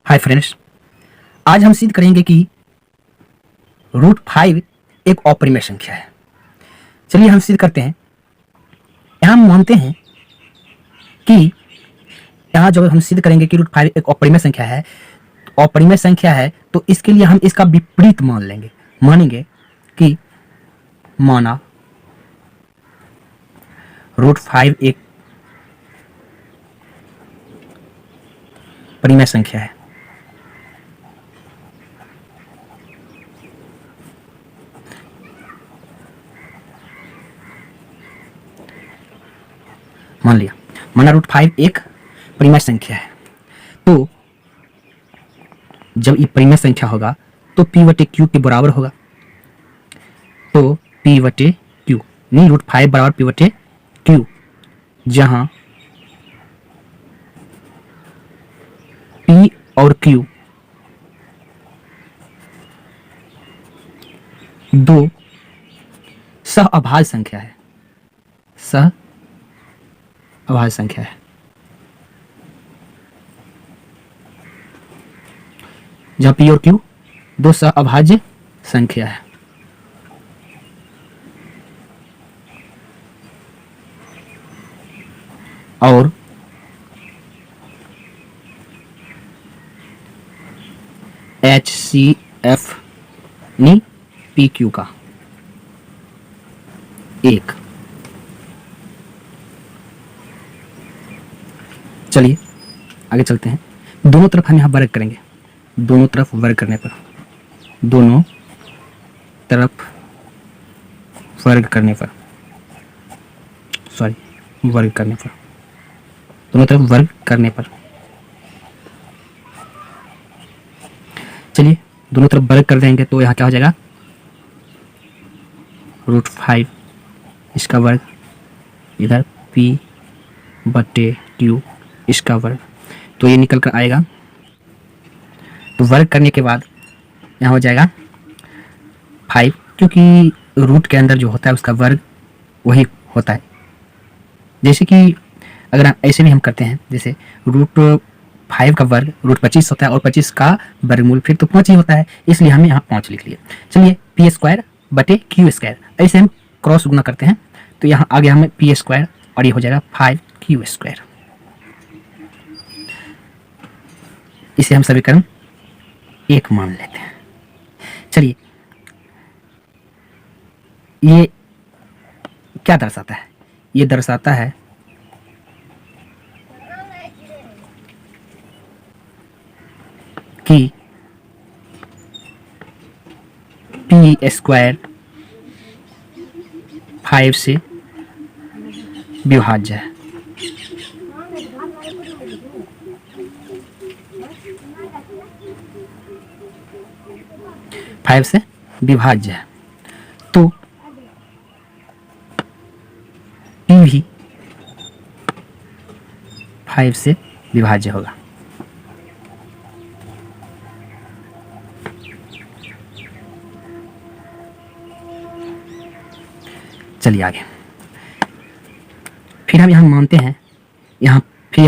Hi friends, आज हम सिद्ध करेंगे कि √5 एक अपरिमेय संख्या है। चलिए हम सिद्ध करते हैं। यहाँ हम मानते हैं कि यहाँ जब हम सिद्ध करेंगे कि √5 एक अपरिमेय संख्या है तो इसके लिए हम इसका विपरीत मान लेंगे। मानेंगे कि माना √5 एक परिमेय संख्या है। मान लिया, माना √5 एक परिमेय संख्या है। तो जब ये परिमेय संख्या होगा तो p/q के बराबर होगा। तो p/q नहीं, √5 बराबर p/q, जहां p और q दो सहअभाज्य संख्या है। सहअभाज्य संख्या है जहां p और q दो सहअभाज्य संख्या है। और HCF नहीं PQ का एक। चलिए आगे चलते हैं। दोनों तरफ हम यहां वर्ग करेंगे। दोनों तरफ वर्ग करने पर दोनों तरफ वर्ग करने पर चलिए दोनों तरफ वर्ग कर देंगे तो यहाँ क्या हो जाएगा, √5 इसका वर्ग, इधर p/q इसका वर्ग, तो ये निकल कर आएगा। तो वर्ग करने के बाद यहाँ हो जाएगा 5, क्योंकि रूट के अंदर जो होता है उसका वर्ग वही होता है। जैसे कि अगर ऐसे भी हम करते हैं, जैसे √5 का वर्ग √25 होता है और 25 का वर्गमूल फिर तो 5 ही होता है, इसलिए हमने यहाँ 5 लिख लिया। चलिए p²/q², ऐसे हम क्रॉस गुना करते हैं तो यहाँ आगे हमें p² और ये हो जाएगा 5q²। इसे हम समीकरण 1 मान लेते हैं। चलिए ये क्या दर्शाता है? ये दर्शाता है कि p² 5 से विभाज्य है। से विभाज्य है तो p भी 5 से विभाज्य होगा। चलिए आगे। फिर हम यहाँ मानते हैं, फिर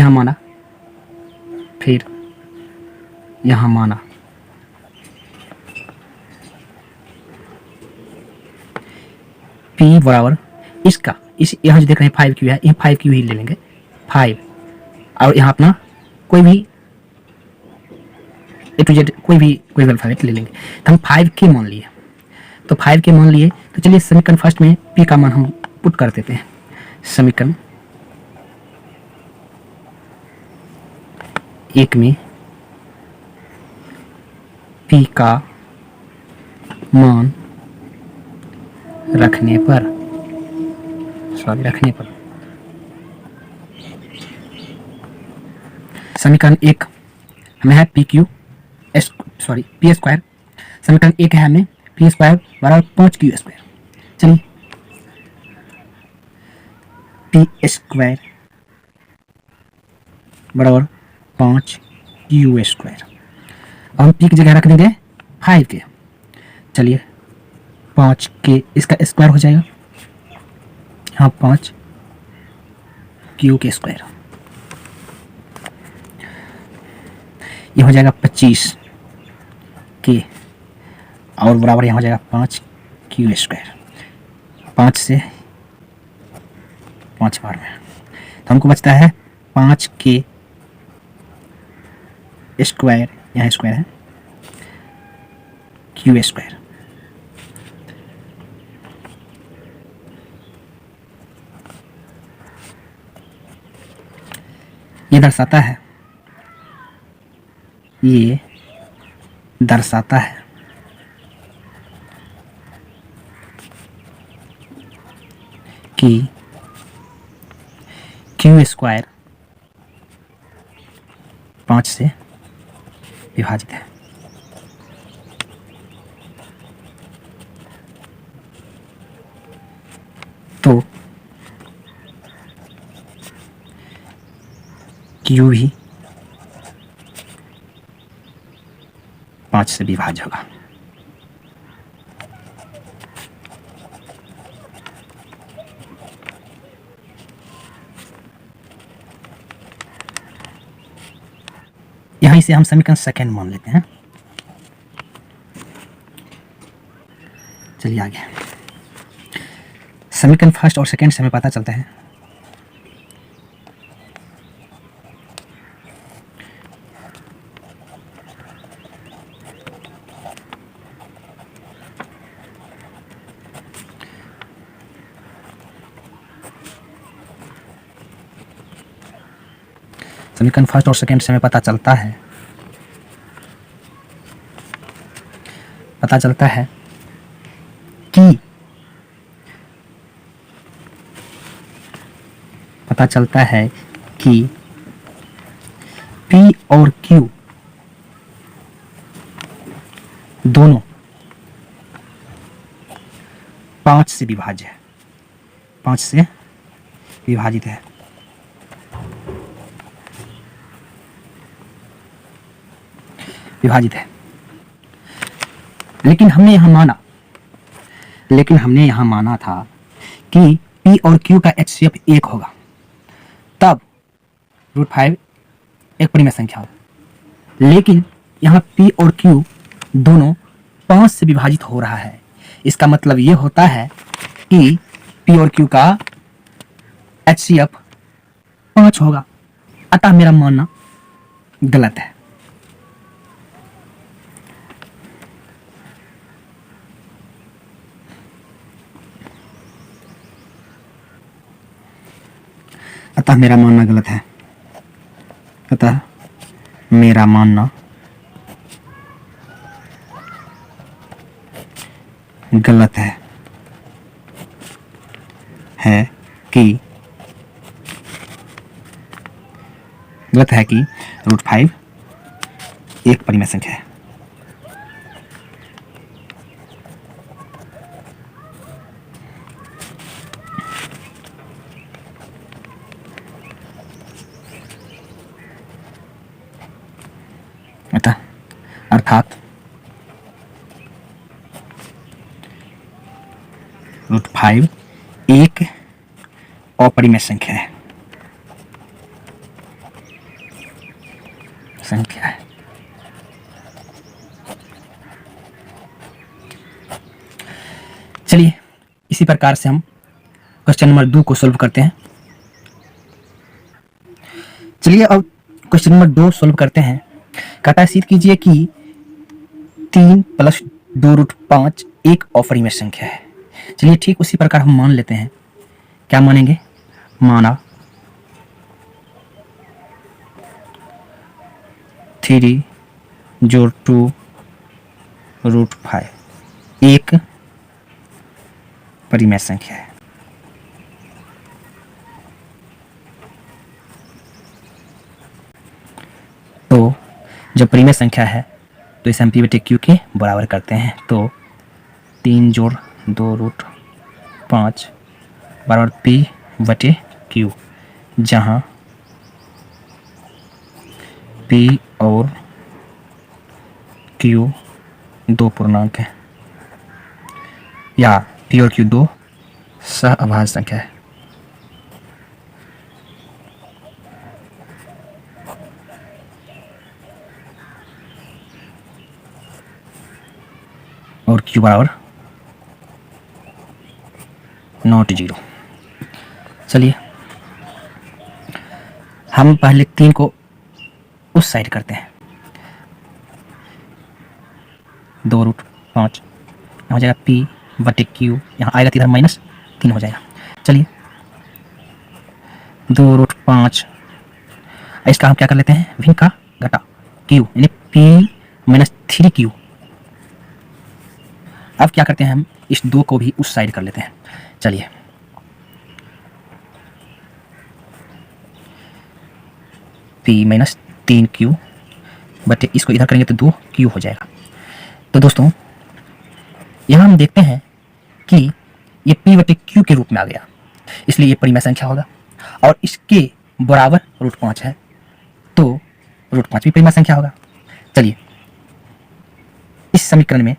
यहाँ माना p बराबर इसका, इस यहाँ जो देख रहे हैं 5q है, ये 5q ही ले लेंगे 5, और यहाँ अपना कोई भी A to Z कोई भी अल्फाबेट ले लेंगे। तो हम 5k मान लिए, तो 5k मान लिए तो चलिए समीकरण फर्स्ट में p का मान हम पुट कर देते हैं। समीकरण 1 में p का मान रखने पर समीकरण 1 हमें है p² समीकरण 1 है हमें p² बराबर 5q²। चलिए p² बराबर 5q², अब हम p की जगह रख देंगे 5k। चलिए 5k इसका स्क्वायर हो जाएगा, यहाँ 5q²। ये हो जाएगा 25 के, और बराबर यहाँ हो जाएगा 5 क्यू स्क्वायर, 5 से 5 बार में, तो हमको बचता है 5 के स्क्वायर, यहाँ स्क्वायर है, क्यू स्क्वायर। ये दर्शाता है, ये दर्शाता है कि क्यू स्क्वायर 5 से विभाजित है। तो क्यू भी 5 से विभाज्य होगा। यहाँ इसे हम समीकरण सेकेंड मान लेते हैं। चलिए आगे, समीकरण फर्स्ट और सेकेंड से हमें पता चलता है समीकरण फर्स्ट और सेकेंड से हमें पता चलता है कि P और Q दोनों 5 से विभाज्य है, 5 से विभाजित है। लेकिन हमने यहां माना था कि P और Q का HCF 1 होगा, तब √5 एक परिमेय संख्या होगा। लेकिन यहाँ P और Q दोनों 5 से विभाजित हो रहा है। इसका मतलब ये होता है कि P और Q का HCF 5 होगा, अतः मेरा मानना गलत है। अतः मेरा मानना गलत है। गलत है कि √5 एक परिमेय संख्या है। अर्थात √5 एक अपरिमेय संख्या है। चलिए इसी प्रकार से हम क्वेश्चन नंबर 2 को सॉल्व करते हैं। चलिए अब क्वेश्चन नंबर 2 सॉल्व करते हैं। कहता है सिद्ध कीजिए कि 3 + 2√5 एक अपरिमेय संख्या है। चलिए ठीक उसी प्रकार हम मान लेते हैं। क्या मानेंगे? माना 3 + 2√5 एक परिमेय संख्या है। तो जब परिमेय संख्या है तो इसे हम P/Q के बराबर करते हैं। तो 3 + 2√5 बराबर P/Q, जहाँ P और Q दो पूर्णांक है, या P और Q दो सहअभाज्य संख्या है। और क्यू बराबर नॉट 0। चलिए हम पहले 3 को उस साइड करते हैं। 2√5 यहाँ हो जाएगा P बटे Q, यहाँ आएगा इधर -3 हो जाएगा। चलिए 2√5, इसका हम क्या कर लेते हैं, भिन्न का घटा Q यानी P-3Q। अब क्या करते हैं, हम इस 2 को भी उस साइड कर लेते हैं। चलिए P-3Q बटे इसको इधर करेंगे तो 2Q हो जाएगा। तो दोस्तों यहाँ हम देखते हैं कि ये P बटे Q के रूप में आ गया, इसलिए ये परिमेय संख्या होगा और इसके बराबर √5 है, तो √5 भी परिमेय संख्या होगा। चलिए इस समीकरण में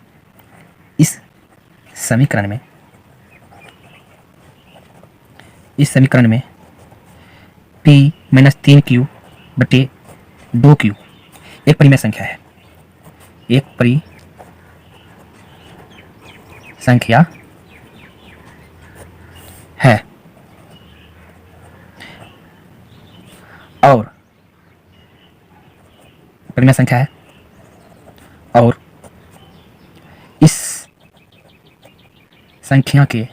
P-3Q बटे 2Q एक परिमेय संख्या है, एक परिमेय संख्या है और परिमेय संख्या है और इस संख्या के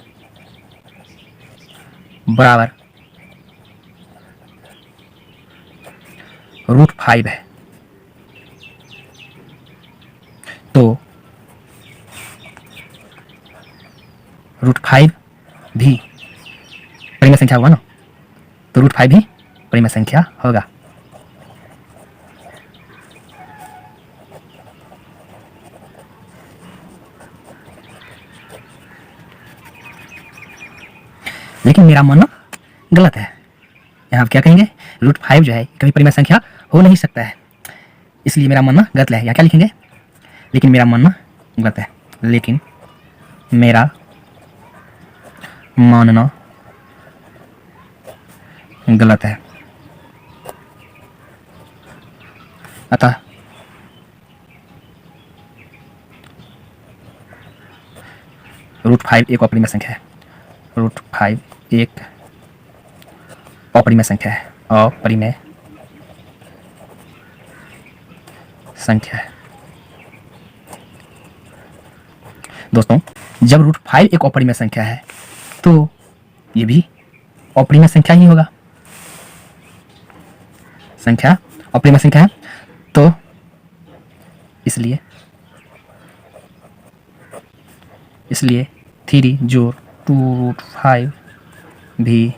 बराबर √5 है, तो √5 भी परिमेय संख्या होगा ना, तो √5 भी परिमेय संख्या होगा। लेकिन मेरा मानना गलत है। यहाँ आप क्या कहेंगे, √5 जो है कभी परिमेय संख्या हो नहीं सकता है, इसलिए मेरा मानना गलत है। यहाँ क्या लिखेंगे, लेकिन मेरा मानना गलत है, लेकिन मेरा मानना गलत है। अतः √5 एक अपरिमेय संख्या है, √5 एक अपरिमेय संख्या है, अपरिमेय संख्या है। दोस्तों जब √5 एक अपरिमेय संख्या है तो ये भी अपरिमेय संख्या ही होगा, संख्या अपरिमेय संख्या है, तो इसलिए 3 जोड़ 2√5 भी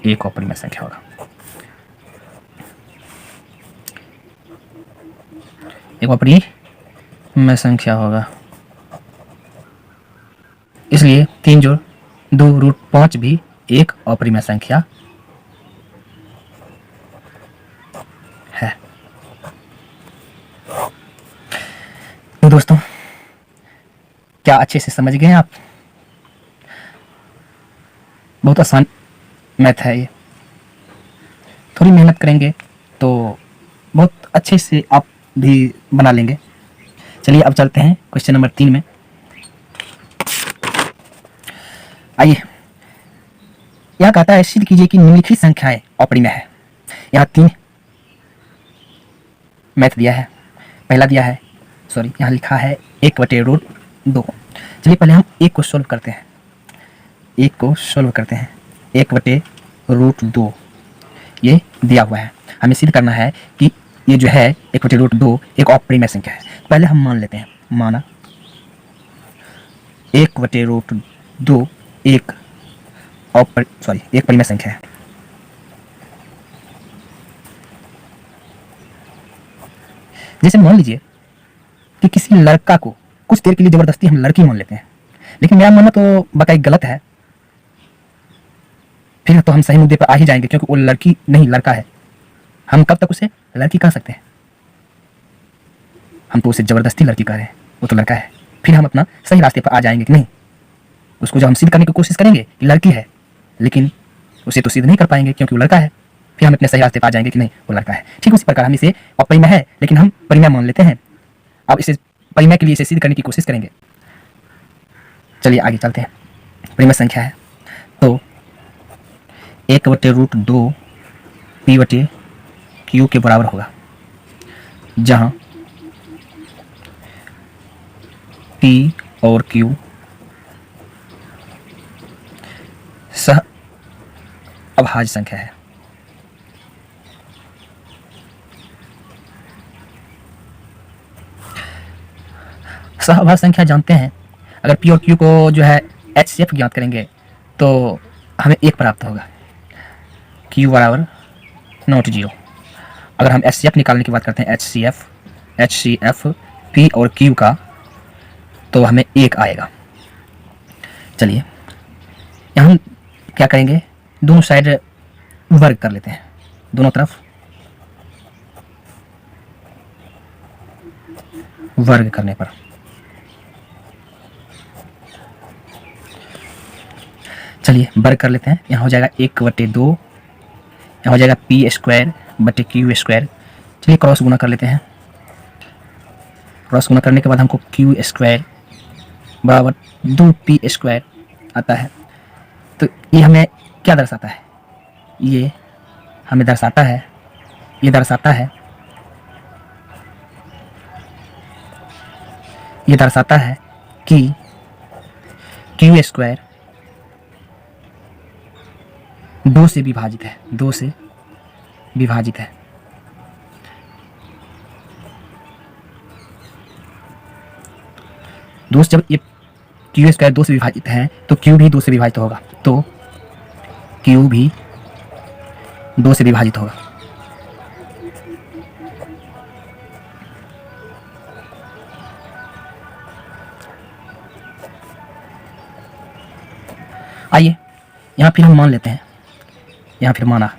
एक अपरिमेय संख्या होगा। एक अपरिमेय संख्या होगा, इसलिए 3 जोड़ 2√5 भी एक अपरिमेय संख्या है। तो दोस्तों क्या अच्छे से समझ गए आप? बहुत आसान मैथ है ये, थोड़ी मेहनत करेंगे तो बहुत अच्छे से आप भी बना लेंगे। चलिए अब चलते हैं क्वेश्चन नंबर 3 में। आइए, यह कहता है सिद्ध कीजिए कि निम्नलिखित संख्याएं अपरिमेय है। यहाँ 3 मैथ दिया है, पहला दिया है, सॉरी यहाँ लिखा है 1/√2। चलिए पहले हम 1 को सोल्व करते हैं, 1/√2 ये दिया हुआ है, हमें सिद्ध करना है कि ये जो है 1/√2 एक अपरिमेय संख्या है। पहले हम मान लेते हैं, माना 1/√2 एक परिमेय संख्या है। जैसे मान लीजिए कि किसी लड़का को कुछ देर के लिए जबरदस्ती हम लड़की मान लेते हैं, लेकिन मेरा मानना तो बकाई गलत है, फिर तो हम सही मुद्दे पर आ ही जाएंगे, क्योंकि वो लड़की नहीं लड़का है। हम कब तक उसे लड़की कह सकते हैं, हम तो उसे जबरदस्ती लड़की कह रहे हैं, वो तो लड़का है। फिर हम अपना सही रास्ते पर आ जाएंगे कि नहीं, उसको जब हम सिद्ध करने की कोशिश करेंगे कि लड़की है, लेकिन उसे तो सिद्ध नहीं कर पाएंगे क्योंकि वो लड़का है, फिर हम अपने सही रास्ते पर आ जाएंगे कि नहीं वो लड़का है। ठीक उसी प्रकार हम इसे अपरिमेय है लेकिन हम परिमेय मान लेते हैं। अब इसे परिमेय के लिए इसे सिद्ध करने की कोशिश करेंगे। चलिए आगे चलते हैं। परिमेय संख्या है तो 1/√2 p/q के बराबर होगा, जहां p और q सह अभाज्य संख्या है। सहअभाज्य संख्या जानते हैं, अगर p और q को जो है HCF ज्ञात करेंगे तो हमें 1 प्राप्त होगा, q बराबर नॉट 0। अगर हम HCF निकालने की बात करते हैं, HCF p और q का, तो हमें 1 आएगा। चलिए यहाँ हम क्या करेंगे, दोनों साइड वर्ग कर लेते हैं, दोनों तरफ वर्ग करने पर चलिए वर्ग कर लेते हैं। यहाँ हो जाएगा 1/2, यहाँ हो जाएगा p² / q²। चलिए क्रॉस गुना कर लेते हैं। क्रॉस गुना करने के बाद हमको q² बराबर 2p² आता है। तो ये हमें क्या दर्शाता है, ये हमें दर्शाता है, ये दर्शाता है कि q² 2 से विभाजित है, 2 से विभाजित है। दोस्त जब ये q² 2 से विभाजित है तो q भी 2 से विभाजित होगा, तो q भी 2 से विभाजित होगा। आइए यहाँ फिर हम मान लेते हैं, यहाँ फिर माना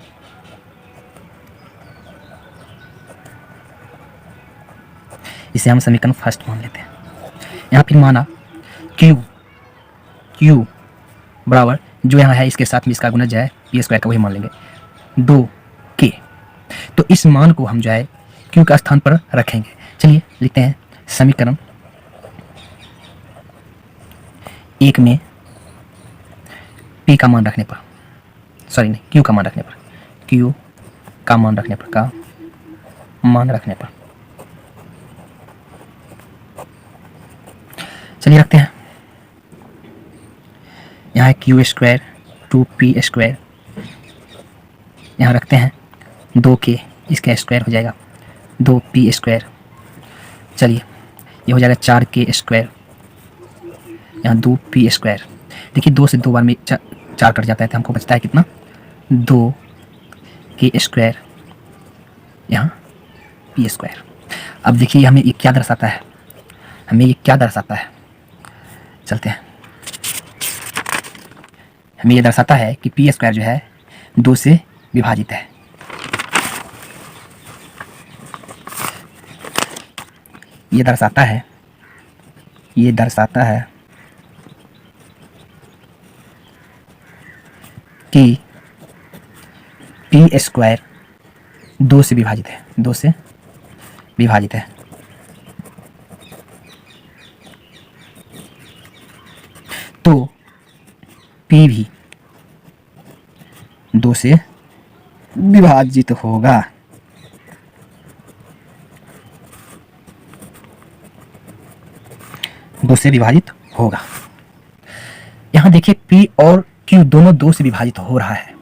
इसे हम समीकरण फर्स्ट मान लेते हैं। यहाँ फिर माना q बराबर जो यहाँ है इसके साथ में इसका गुणज है p² का, वही मान लेंगे 2k। तो इस मान को हम जो है q का स्थान पर रखेंगे। चलिए लिखते हैं समीकरण 1 में p का मान रखने पर, सॉरी नहीं, q का मान रखने पर, q का मान रखने पर, का मान रखने पर चलिए रखते हैं। यहाँ है q², 2p², यहाँ रखते हैं 2k, इसका स्क्वायर हो जाएगा 2p²। चलिए ये हो जाएगा 4k², यहाँ 2p²। देखिए 2 से 2 बार में 4 कट जाता है, तो हमको बचता है कितना, 2k², यहाँ p²। अब देखिए हमें ये क्या दर्शाता है, हमें ये क्या दर्शाता है, चलते हैं। हमें ये दर्शाता है कि p² जो है 2 से विभाजित है। ये दर्शाता है कि p² 2 से विभाजित है, 2 से विभाजित है। तो p भी 2 से विभाजित होगा। दो से विभाजित होगा। यहां देखिए p और q दोनों 2 से विभाजित हो रहा है।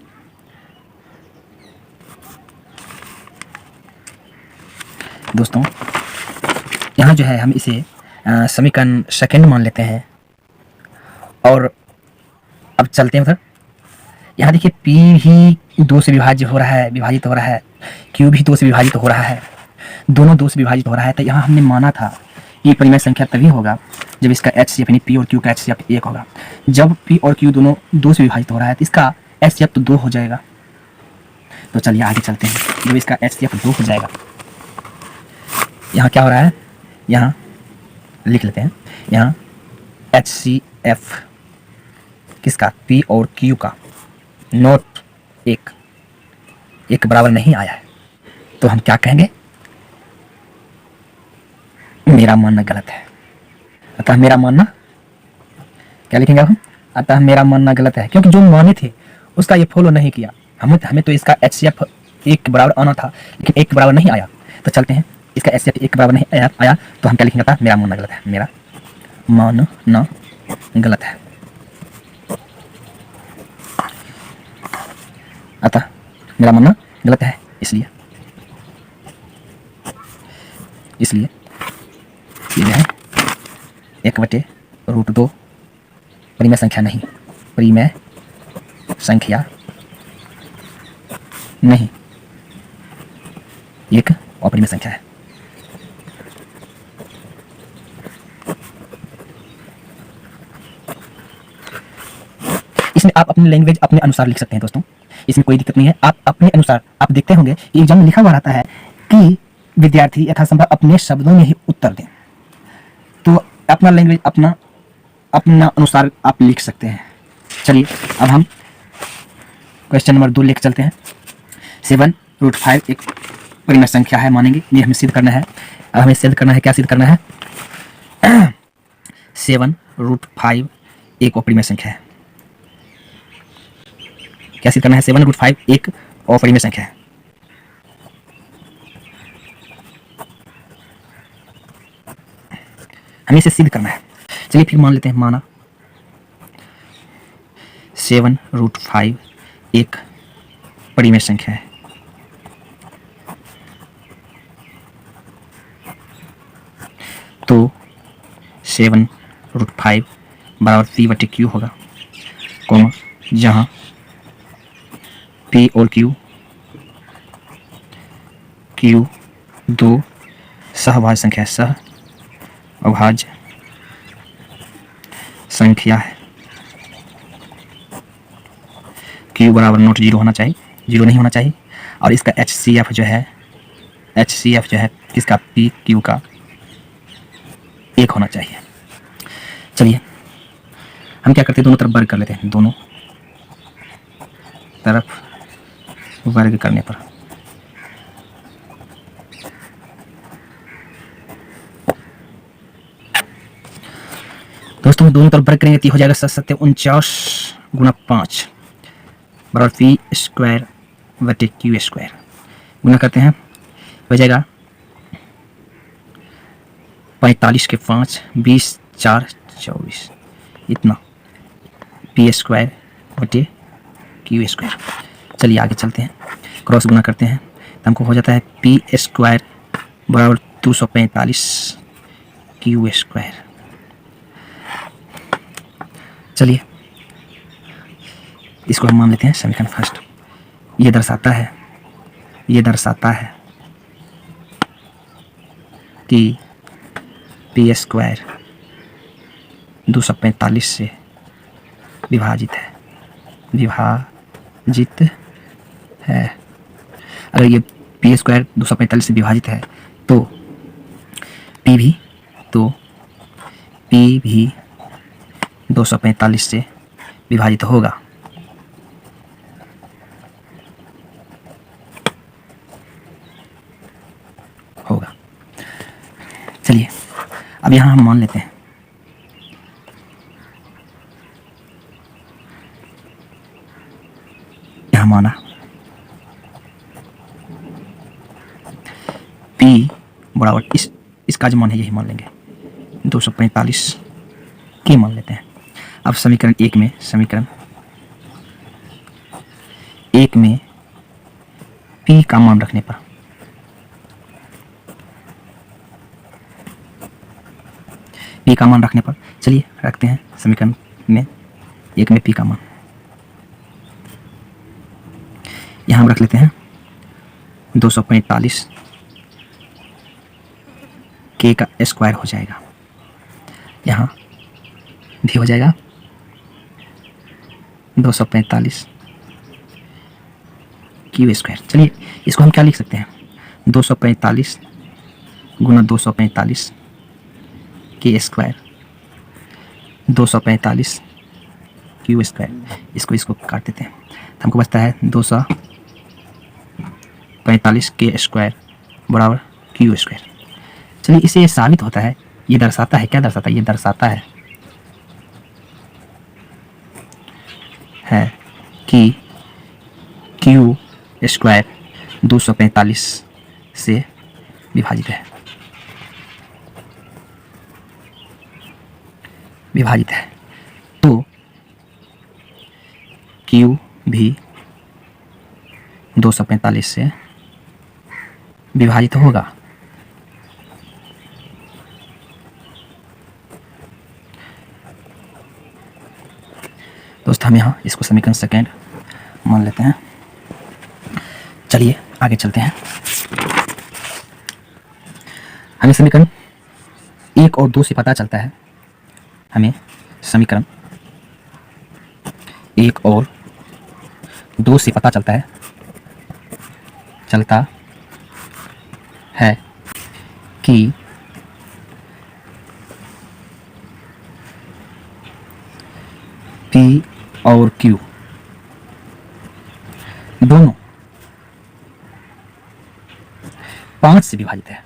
दोस्तों यहां जो है हम इसे समीकरण सेकंड मान लेते हैं और अब चलते हैं उधर। यहाँ देखिए p भी 2 से विभाजित हो रहा है, q भी 2 से विभाजित हो रहा है, दोनों 2 से विभाजित हो रहा है। तो यहाँ हमने माना था ये परिमेय संख्या तभी होगा जब इसका HCF यानी p और q का HCF 1 होगा। जब p और q दोनों 2 से विभाजित हो रहा है तो इसका HCF तो 2 हो जाएगा। तो चलिए आगे चलते हैं। जब इसका HCF 2 हो जाएगा, यहाँ क्या हो रहा है, यहाँ लिख लेते हैं, यहाँ HCF किसका, p और q का नोट 1 बराबर नहीं आया है, तो हम क्या कहेंगे, मेरा मानना गलत है। अतः मेरा मानना, क्या लिखेंगे अब हम? अतः मेरा मानना गलत है, क्योंकि जो माने थे उसका ये फॉलो नहीं किया। हमें तो इसका HCF 1 के बराबर आना था, लेकिन 1 के बराबर नहीं आया। तो चलते हैं, इसका HCF 1 के बराबर नहीं आया तो हम क्या लिखेंगे? था मेरा मानना गलत है। मेरा मानना गलत है। अतः मेरा मानना गलत है, इसलिए ये जो है 1/√2 परिमेय संख्या नहीं, परिमेय संख्या नहीं, एक अपरिमेय संख्या है। इसमें आप अपनी लैंग्वेज अपने अनुसार लिख सकते हैं दोस्तों, इसमें कोई दिक्कत नहीं है। आप अपने अनुसार, आप देखते होंगे एग्जाम में लिखा हुआ रहता है कि विद्यार्थी यथासंभव अपने शब्दों में ही उत्तर दें। तो अपना लैंग्वेज अपना अनुसार आप लिख सकते हैं। चलिए अब हम क्वेश्चन नंबर 2 लेकर चलते हैं। 7√5 एक परिमेय संख्या है मानेंगे, ये हमें सिद्ध करना है। अब हमें सिद्ध करना है, क्या सिद्ध करना है? 7√5 एक अपरिमेय संख्या है। क्या सिद्ध करना है? 7√5 एक अपरिमेय संख्या है। हमें इसे सिद्ध करना है। चलिए फिर मान लेते हैं, माना 7√5 एक परिमेय संख्या है। तो 7√5 बराबर P/Q होगा, कॉमा जहां P और Q दो सहभाज्य संख्या है, सहअभाज्य संख्या है। Q बराबर नॉट 0 होना चाहिए, 0 नहीं होना चाहिए। और इसका HCF जो है किसका? PQ का 1 होना चाहिए। चलिए हम क्या करते हैं, दोनों तरफ वर्ग कर लेते हैं। दोनों तरफ वर्ग करने पर दोस्तों दोनों तरफ वर्ग करेंगे तो हो जाएगा 749 गुना 5 बराबर P²/Q²। गुना करते हैं, हो जाएगा 45 के 5 20 4 24, इतना P²/Q²। चलिए आगे चलते हैं, क्रॉस गुना करते हैं तो हमको हो जाता है P² बराबर 245 Q²। चलिए इसको हम मान लेते हैं समीकरण फर्स्ट। ये दर्शाता है कि P² 245 से विभाजित है। अगर ये P² 245 से विभाजित है तो P भी 245 से विभाजित होगा। चलिए अब यहां हम मान लेते हैं, यहां माना P बराबर इसका जो मान है यही मान लेंगे, 245 की मान लेते हैं। अब समीकरण एक में P का मान रखने पर चलिए रखते हैं समीकरण में एक में P का मान। यहां हम रख लेते हैं 245 K का स्क्वायर हो जाएगा, यहाँ भी हो जाएगा 245 Q²। चलिए इसको हम क्या लिख सकते हैं, 245 गुना 245 K², 245 Q²। इसको काट देते हैं तो हमको बचता है 245 K² बराबर Q²। चलिए इससे ये साबित होता है, ये दर्शाता है, क्या दर्शाता है, ये दर्शाता है कि क्यू स्क्वायर 245 से विभाजित है, तो क्यू भी 245 से विभाजित होगा। दोस्त हम यहाँ इसको समीकरण सेकेंड मान लेते हैं। चलिए आगे चलते हैं। हमें समीकरण 1 और 2 से पता चलता है, हमें समीकरण 1 और 2 से पता चलता है कि P और Q दोनों 5 से विभाजित है।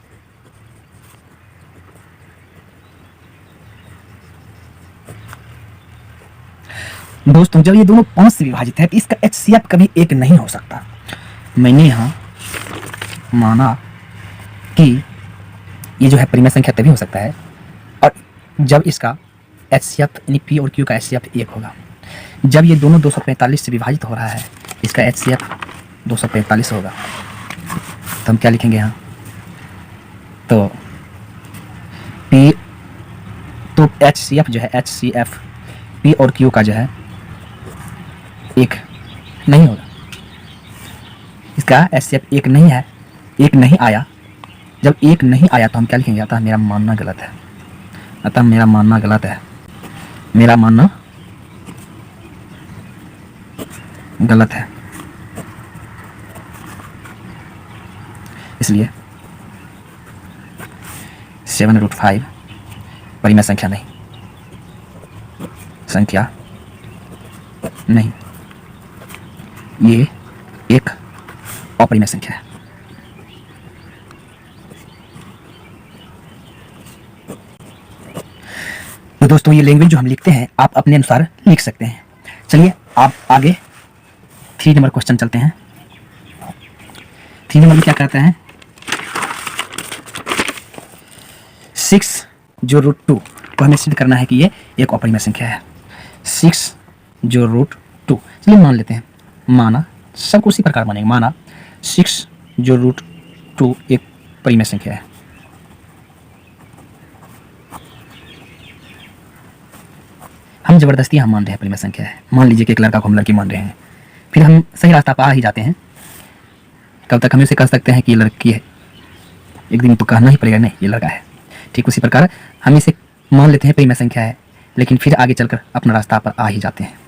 दोस्तों जब ये दोनों 5 से विभाजित है तो इसका HCF कभी 1 नहीं हो सकता। मैंने यहां माना कि ये जो है परिमेय संख्या तभी हो सकता है और जब इसका HCF यानी P और Q का HCF 1 होगा। जब ये दोनों 245 से विभाजित हो रहा है, इसका HCF 245 होगा। तो हम क्या लिखेंगे यहाँ, तो P तो HCF जो है HCF P और Q का जो है 1 नहीं होगा, इसका HCF 1 नहीं है, 1 नहीं आया। जब 1 नहीं आया तो हम क्या लिखेंगे, अतः मेरा मानना गलत है, अतः मेरा मानना गलत है, मेरा मानना गलत है। इसलिए 7√5 परिमेय संख्या नहीं, ये एक अपरिमेय संख्या है। तो दोस्तों ये लैंग्वेज जो हम लिखते हैं आप अपने अनुसार लिख सकते हैं। चलिए आप आगे 3 नंबर क्वेश्चन चलते हैं। 3 नंबर में क्या कहते हैं, 6 जो √2 को हमें सिद्ध करना है कि ये एक अपरिमेय संख्या है। 6 जो √2, चलिए मान लेते हैं, माना सबको उसी प्रकार मानेंगे, माना 6 जो √2 एक परिमेय संख्या है। हम जबरदस्ती हम मान रहे हैं परिमेय संख्या है। मान लीजिए कि एक लड़का को हम लड़की मान रहे हैं, फिर हम सही रास्ता पर आ ही जाते हैं। कब तक हम इसे कह सकते हैं कि ये लड़की है, एक दिन तो कहना ही पड़ेगा नहीं ये लड़का है। ठीक उसी प्रकार हम इसे मान लेते हैं परिमेय संख्या है, लेकिन फिर आगे चलकर अपना रास्ता पर आ ही जाते हैं।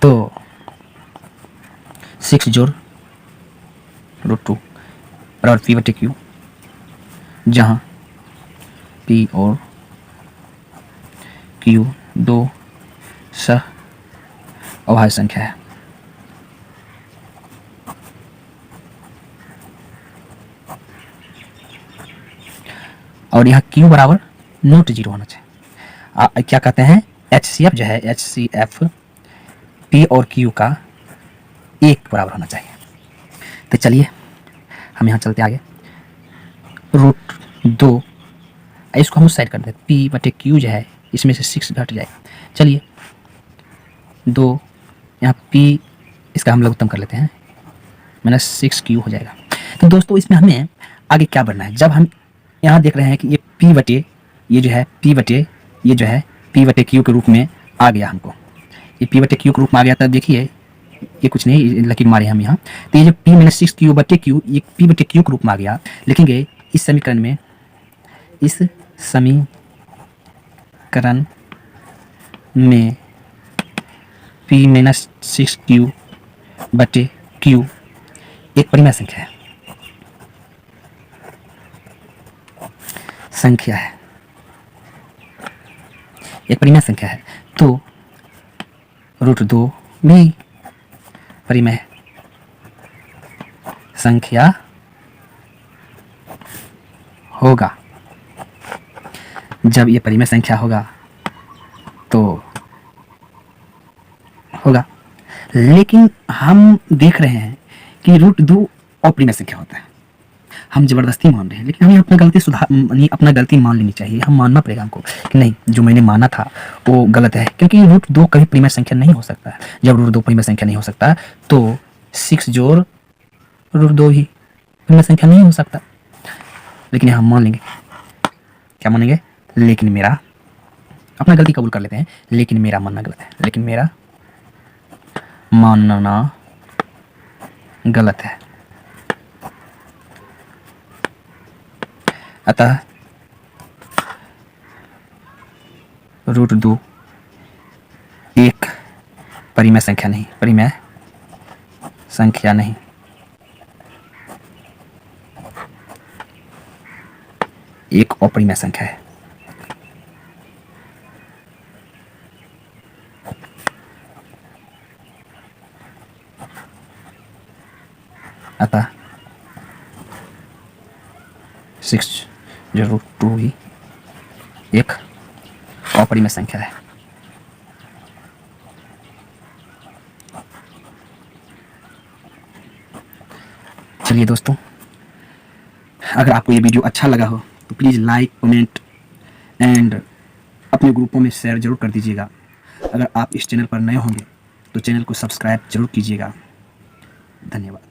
तो 6 जोड़ √2 बराबर P/Q, जहाँ P और Q 2 सह अभाज्य संख्या है। और यहाँ Q बराबर नॉट 0 होना चाहिए। क्या कहते हैं, HCF जो है HCF P और Q का 1 बराबर होना चाहिए। तो चलिए हम यहाँ चलते आगे। √2 इसको हम उस साइड कर देते, P/Q जो है इसमें से 6 घट जाएगा। चलिए 2 यहाँ P इसका हम लघुत्तम कर लेते हैं, -6Q हो जाएगा। तो दोस्तों इसमें हमें आगे क्या बढ़ना है, जब हम यहाँ देख रहे हैं कि ये P/, ये जो है P/, ये जो है P/Q के रूप में आ गया हमको, ये P/Q के रूप में आ गया। तब देखिए ये कुछ नहीं लकीर मारे हम यहाँ, तो ये जो P - 6Q/Q ये P/Q के रूप में आ गया। लिखेंगे इस समीकरण में, इस समीकरण में P - 6Q/Q एक परिमेय संख्या है, एक परिमेय संख्या है। तो √2 भी परिमेय संख्या होगा। जब ये परिमेय संख्या होगा तो होगा, लेकिन हम देख रहे हैं कि रूट 2 अप्रिमेय संख्या होता है। हम जबरदस्ती मान रहे हैं, लेकिन हमें अपना गलती अपना गलती मान लेनी चाहिए। हम मानना पड़ेगा हमको कि नहीं, जो मैंने माना था वो गलत है, क्योंकि रूट 2 कभी परिमेय संख्या नहीं हो सकता है। जब रूट 2 परिमेय संख्या नहीं हो सकता तो 6 जोड़ रूट 2 ही परिमेय संख्या नहीं हो सकता। लेकिन हम मान लेंगे, क्या मानेंगे, लेकिन मेरा, अपना गलती कबूल कर लेते हैं, लेकिन मेरा मानना गलत है, लेकिन मेरा मानना गलत है। अतः रूट 2 एक परिमेय संख्या नहीं, परिमेय संख्या नहीं। एक अपरिमेय संख्या है। अतः 6 जो रूट 2 ही एक अपरिमेय संख्या है। चलिए दोस्तों, अगर आपको ये वीडियो अच्छा लगा हो तो प्लीज़ लाइक, कमेंट एंड अपने ग्रुपों में शेयर जरूर कर दीजिएगा। अगर आप इस चैनल पर नए होंगे तो चैनल को सब्सक्राइब जरूर कीजिएगा। धन्यवाद।